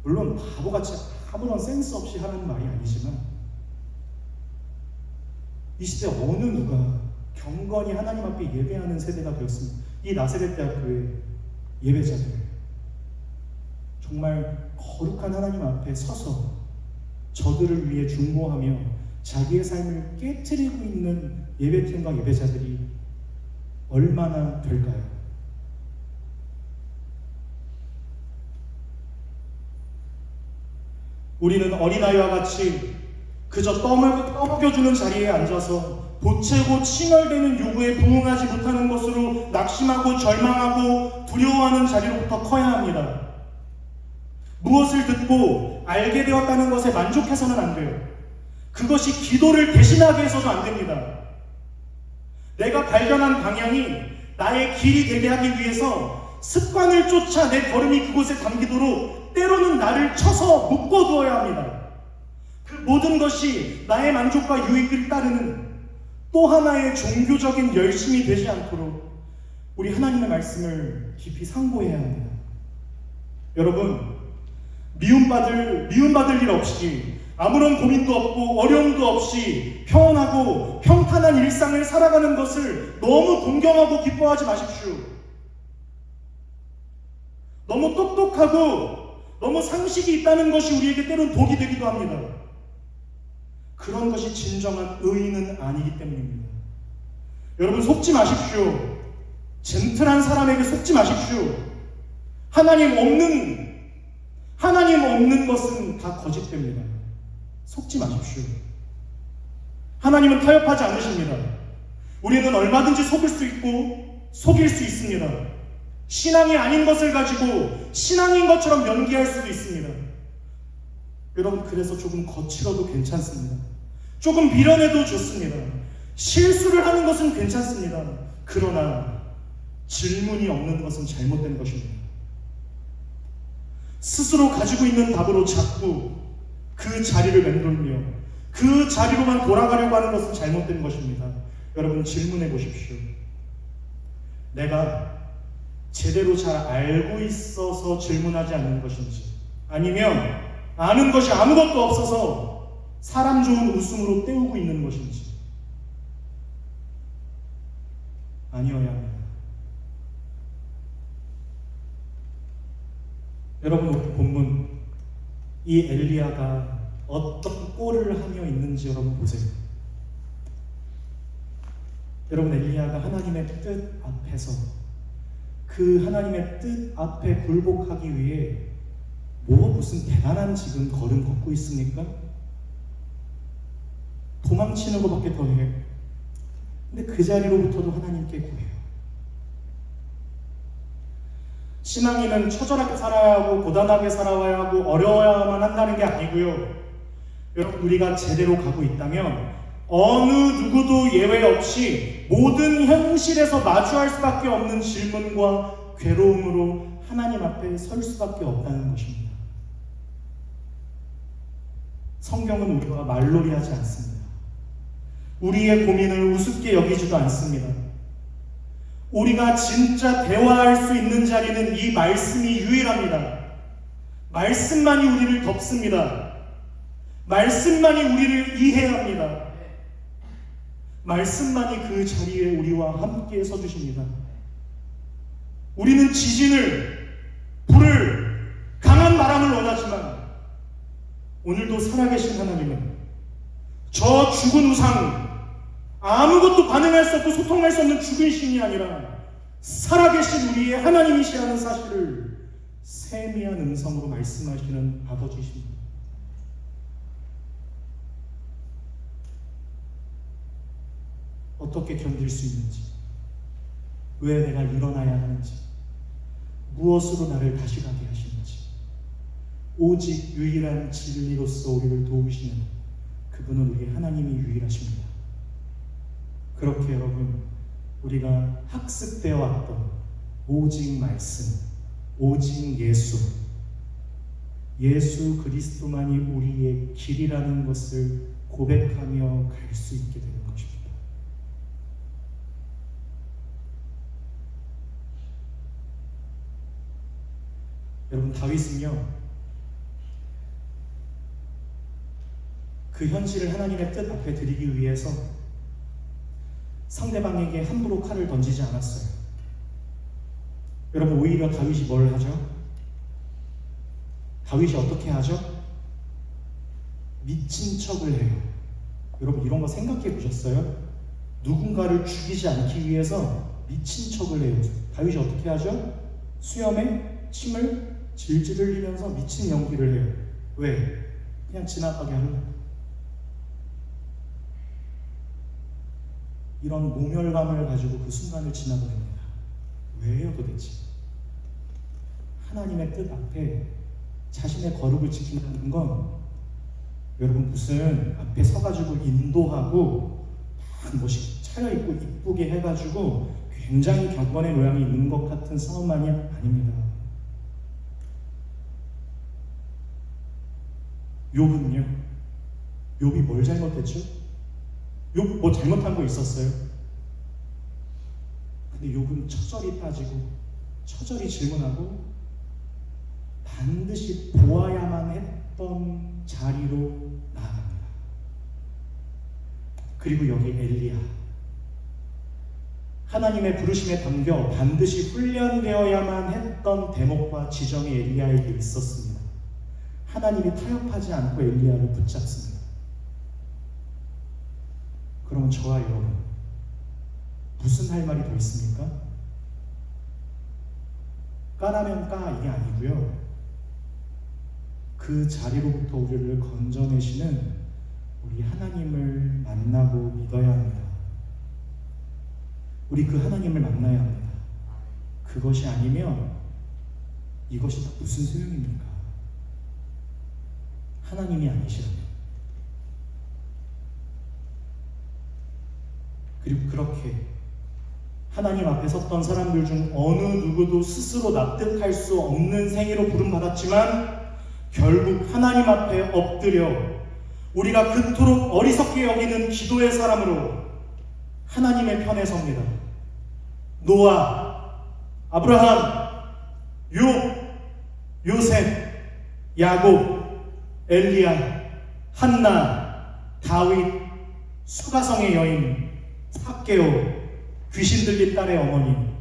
물론 바보같이 아무런 센스 없이 하는 말이 아니지만 이 시대 어느 누가 경건히 하나님 앞에 예배하는 세대가 되었습니다. 이 나세렛대학교의 예배자들, 정말 거룩한 하나님 앞에 서서 저들을 위해 중보하며 자기의 삶을 깨트리고 있는 예배팀과 예배자들이 얼마나 될까요? 우리는 어린아이와 같이 그저 떠먹여주는 자리에 앉아서 보채고 칭얼대는 요구에 부응하지 못하는 것으로 낙심하고 절망하고 두려워하는 자리로부터 커야 합니다. 무엇을 듣고 알게 되었다는 것에 만족해서는 안 돼요. 그것이 기도를 대신하게 해서도 안 됩니다. 내가 발견한 방향이 나의 길이 되게 하기 위해서 습관을 쫓아 내 걸음이 그곳에 담기도록 때로는 나를 쳐서 묶어두어야 합니다. 그 모든 것이 나의 만족과 유익을 따르는 또 하나의 종교적인 열심이 되지 않도록 우리 하나님의 말씀을 깊이 상고해야 합니다. 여러분, 미움받을 일 없이 아무런 고민도 없고 어려움도 없이 평온하고 평탄한 일상을 살아가는 것을 너무 동경하고 기뻐하지 마십시오. 너무 똑똑하고 너무 상식이 있다는 것이 우리에게 때론 독이 되기도 합니다. 그런 것이 진정한 의인은 아니기 때문입니다. 여러분, 속지 마십시오. 젠틀한 사람에게 속지 마십시오. 하나님 없는 것은 다 거짓됩니다. 속지 마십시오. 하나님은 타협하지 않으십니다. 우리는 얼마든지 속을 수 있고 속일 수 있습니다. 신앙이 아닌 것을 가지고 신앙인 것처럼 연기할 수도 있습니다. 여러분, 그래서 조금 거칠어도 괜찮습니다. 조금 미련해도 좋습니다. 실수를 하는 것은 괜찮습니다. 그러나 질문이 없는 것은 잘못된 것입니다. 스스로 가지고 있는 답으로 자꾸 그 자리를 맴돌며 그 자리로만 돌아가려고 하는 것은 잘못된 것입니다. 여러분, 질문해 보십시오. 내가 제대로 잘 알고 있어서 질문하지 않는 것인지, 아니면 아는 것이 아무것도 없어서 사람 좋은 웃음으로 때우고 있는 것인지. 아니어야 합니다. 여러분, 오늘 본문 이 엘리야가 어떤 꼴을 하며 있는지 여러분 보세요. 여러분, 엘리야가 하나님의 뜻 앞에서 그 하나님의 뜻 앞에 굴복하기 위해 무슨 대단한 지금 걸음 걷고 있습니까? 도망치는 것밖에 더 해요. 근데 그 자리로부터도 하나님께 구해요. 신앙인은 처절하게 살아야 하고 고단하게 살아야 하고 어려워야만 한다는 게 아니고요. 여러분, 우리가 제대로 가고 있다면 어느 누구도 예외 없이 모든 현실에서 마주할 수밖에 없는 질문과 괴로움으로 하나님 앞에 설 수밖에 없다는 것입니다. 성경은 우리와 말놀이하지 않습니다. 우리의 고민을 우습게 여기지도 않습니다. 우리가 진짜 대화할 수 있는 자리는 이 말씀이 유일합니다. 말씀만이 우리를 덮습니다. 말씀만이 우리를 이해합니다. 말씀만이 그 자리에 우리와 함께 서주십니다. 우리는 지진을, 불을, 강한 바람을 원하지만 오늘도 살아계신 하나님은 저 죽은 우상, 아무것도 반응할 수 없고 소통할 수 없는 죽은 신이 아니라 살아계신 우리의 하나님이시라는 사실을 세미한 음성으로 말씀하시는 아버지이십니다. 어떻게 견딜 수 있는지, 왜 내가 일어나야 하는지, 무엇으로 나를 다시 가게 하시는지, 오직 유일한 진리로서 우리를 도우시는 그분은 우리 하나님이 유일하십니다. 그렇게 여러분, 우리가 학습되어 왔던 오직 말씀, 오직 예수 그리스도만이 우리의 길이라는 것을 고백하며 갈 수 있게 되는 것입니다. 여러분, 다윗은요, 그 현실을 하나님의 뜻 앞에 드리기 위해서 상대방에게 함부로 칼을 던지지 않았어요. 여러분, 오히려 다윗이 뭘 하죠? 다윗이 어떻게 하죠? 미친 척을 해요. 여러분, 이런 거 생각해 보셨어요? 누군가를 죽이지 않기 위해서 미친 척을 해요. 다윗이 어떻게 하죠? 수염에 침을 질질 흘리면서 미친 연기를 해요. 왜? 그냥 지나가게 하려고. 이런 모멸감을 가지고 그 순간을 지나보냅니다. 왜요 도대체? 하나님의 뜻 앞에 자신의 거룩을 지킨다는 건 여러분 무슨 앞에 서가지고 인도하고 막 멋있게 차려입고 이쁘게 해가지고 굉장히 경건의 모양이 있는 것 같은 싸움만이 아닙니다. 욥은요, 욥이 뭘 잘못했죠? 욥 뭐 잘못한 거 있었어요? 근데 욥은 처절히 빠지고 처절히 질문하고 반드시 보아야만 했던 자리로 나아갑니다. 그리고 여기 엘리야, 하나님의 부르심에 담겨 반드시 훈련되어야만 했던 대목과 지정이 엘리야에게 있었습니다. 하나님이 타협하지 않고 엘리야를 붙잡습니다. 그럼 저와 여러분, 무슨 할 말이 더 있습니까? 까라면 까 이게 아니고요, 그 자리로부터 우리를 건져내시는 우리 하나님을 만나고 믿어야 합니다. 우리 그 하나님을 만나야 합니다. 그것이 아니면 이것이 다 무슨 소용입니까? 하나님이 아니시라면. 그리고 그렇게 하나님 앞에 섰던 사람들 중 어느 누구도 스스로 납득할 수 없는 생애로 부름받았지만 결국 하나님 앞에 엎드려 우리가 그토록 어리석게 여기는 기도의 사람으로 하나님의 편에 섭니다. 노아, 아브라함, 욥, 요셉, 야곱, 엘리야, 한나, 다윗, 수가성의 여인, 삭개오, 귀신 들린 딸의 어머니,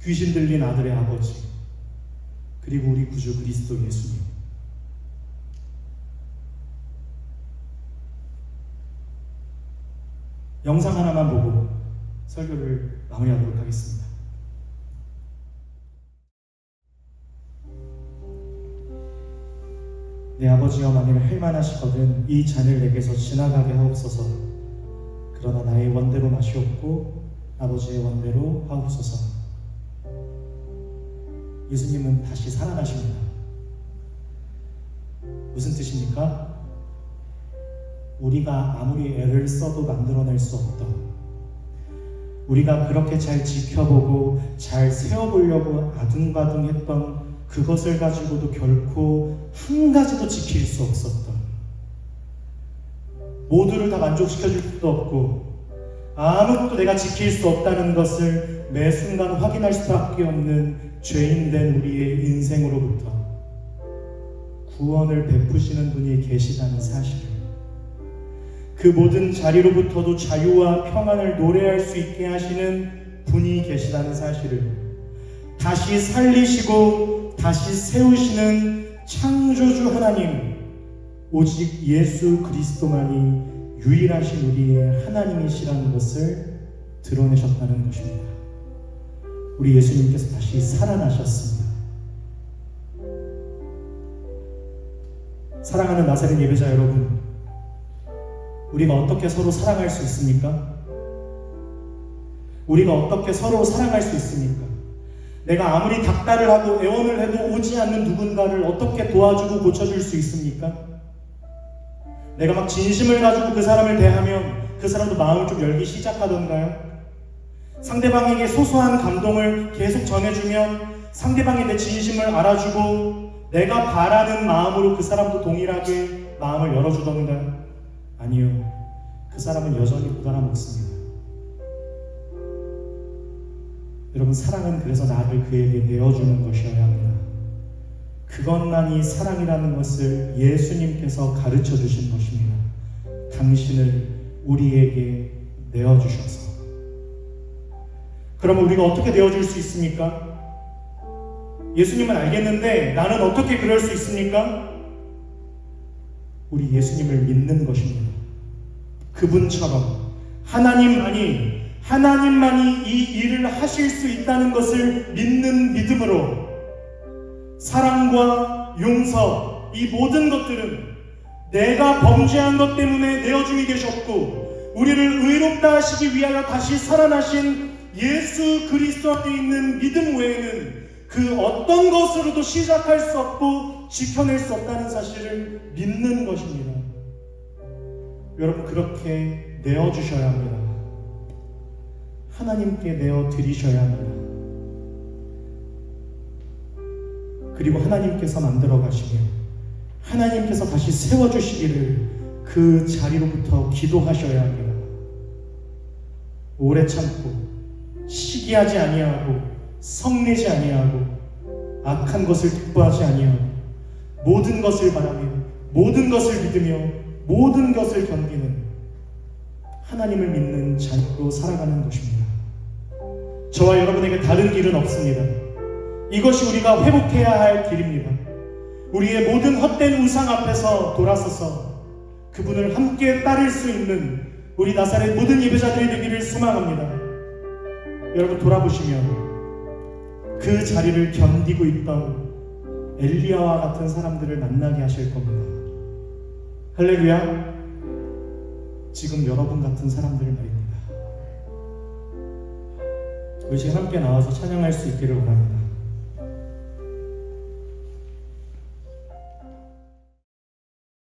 귀신 들린 아들의 아버지, 그리고 우리 구주 그리스도 예수님. 영상 하나만 보고 설교를 마무리하도록 하겠습니다. 내 아버지여, 만일 할만하시거든 이 잔을 내게서 지나가게 하옵소서. 그러나 나의 원대로 마시옵고 아버지의 원대로 하옵소서. 예수님은 다시 살아나십니다. 무슨 뜻입니까? 우리가 아무리 애를 써도 만들어낼 수 없던, 우리가 그렇게 잘 지켜보고 잘 세워보려고 아둥바둥했던 그것을 가지고도 결코 한 가지도 지킬 수 없었던, 모두를 다 만족시켜줄 수도 없고 아무것도 내가 지킬 수 없다는 것을 매 순간 확인할 수밖에 없는 죄인된 우리의 인생으로부터 구원을 베푸시는 분이 계시다는 사실을, 그 모든 자리로부터도 자유와 평안을 노래할 수 있게 하시는 분이 계시다는 사실을, 다시 살리시고 다시 세우시는 창조주 하나님, 오직 예수 그리스도만이 유일하신 우리의 하나님이시라는 것을 드러내셨다는 것입니다. 우리 예수님께서 다시 살아나셨습니다. 사랑하는 나사렛 예배자 여러분, 우리가 어떻게 서로 사랑할 수 있습니까? 우리가 어떻게 서로 사랑할 수 있습니까? 내가 아무리 닥달을 하고 애원을 해도 오지 않는 누군가를 어떻게 도와주고 고쳐줄 수 있습니까? 내가 막 진심을 가지고 그 사람을 대하면 그 사람도 마음을 좀 열기 시작하던가요? 상대방에게 소소한 감동을 계속 전해주면 상대방이 내 진심을 알아주고 내가 바라는 마음으로 그 사람도 동일하게 마음을 열어주던가요? 아니요. 그 사람은 여전히 못 알아먹습니다. 여러분, 사랑은 그래서 나를 그에게 내어주는 것이어야 합니다. 그것만이 사랑이라는 것을 예수님께서 가르쳐 주신 것입니다. 당신을 우리에게 내어주셔서. 그러면 우리가 어떻게 내어줄 수 있습니까? 예수님은 알겠는데 나는 어떻게 그럴 수 있습니까? 우리 예수님을 믿는 것입니다. 그분처럼 하나님만이 이 일을 하실 수 있다는 것을 믿는 믿음으로 사랑과 용서, 이 모든 것들은 내가 범죄한 것 때문에 내어줌이 되셨고 우리를 의롭다 하시기 위하여 다시 살아나신 예수 그리스도 안에 있는 믿음 외에는 그 어떤 것으로도 시작할 수 없고 지켜낼 수 없다는 사실을 믿는 것입니다. 여러분, 그렇게 내어주셔야 합니다. 하나님께 내어드리셔야 합니다. 그리고 하나님께서 만들어 가시며 하나님께서 다시 세워주시기를 그 자리로부터 기도하셔야 합니다. 오래 참고 시기하지 아니하고 성내지 아니하고 악한 것을 특보하지 아니하고 모든 것을 바라며 모든 것을 믿으며 모든 것을 견디는 하나님을 믿는 자녀로 살아가는 것입니다. 저와 여러분에게 다른 길은 없습니다. 이것이 우리가 회복해야 할 길입니다. 우리의 모든 헛된 우상 앞에서 돌아서서 그분을 함께 따를 수 있는 우리 나사렛 모든 예배자들이 되기를 소망합니다. 여러분, 돌아보시면 그 자리를 견디고 있던 엘리야와 같은 사람들을 만나게 하실 겁니다. 할렐루야. 지금 여러분 같은 사람들 말입니다. 우리 지금 함께 나와서 찬양할 수 있기를 원합니다.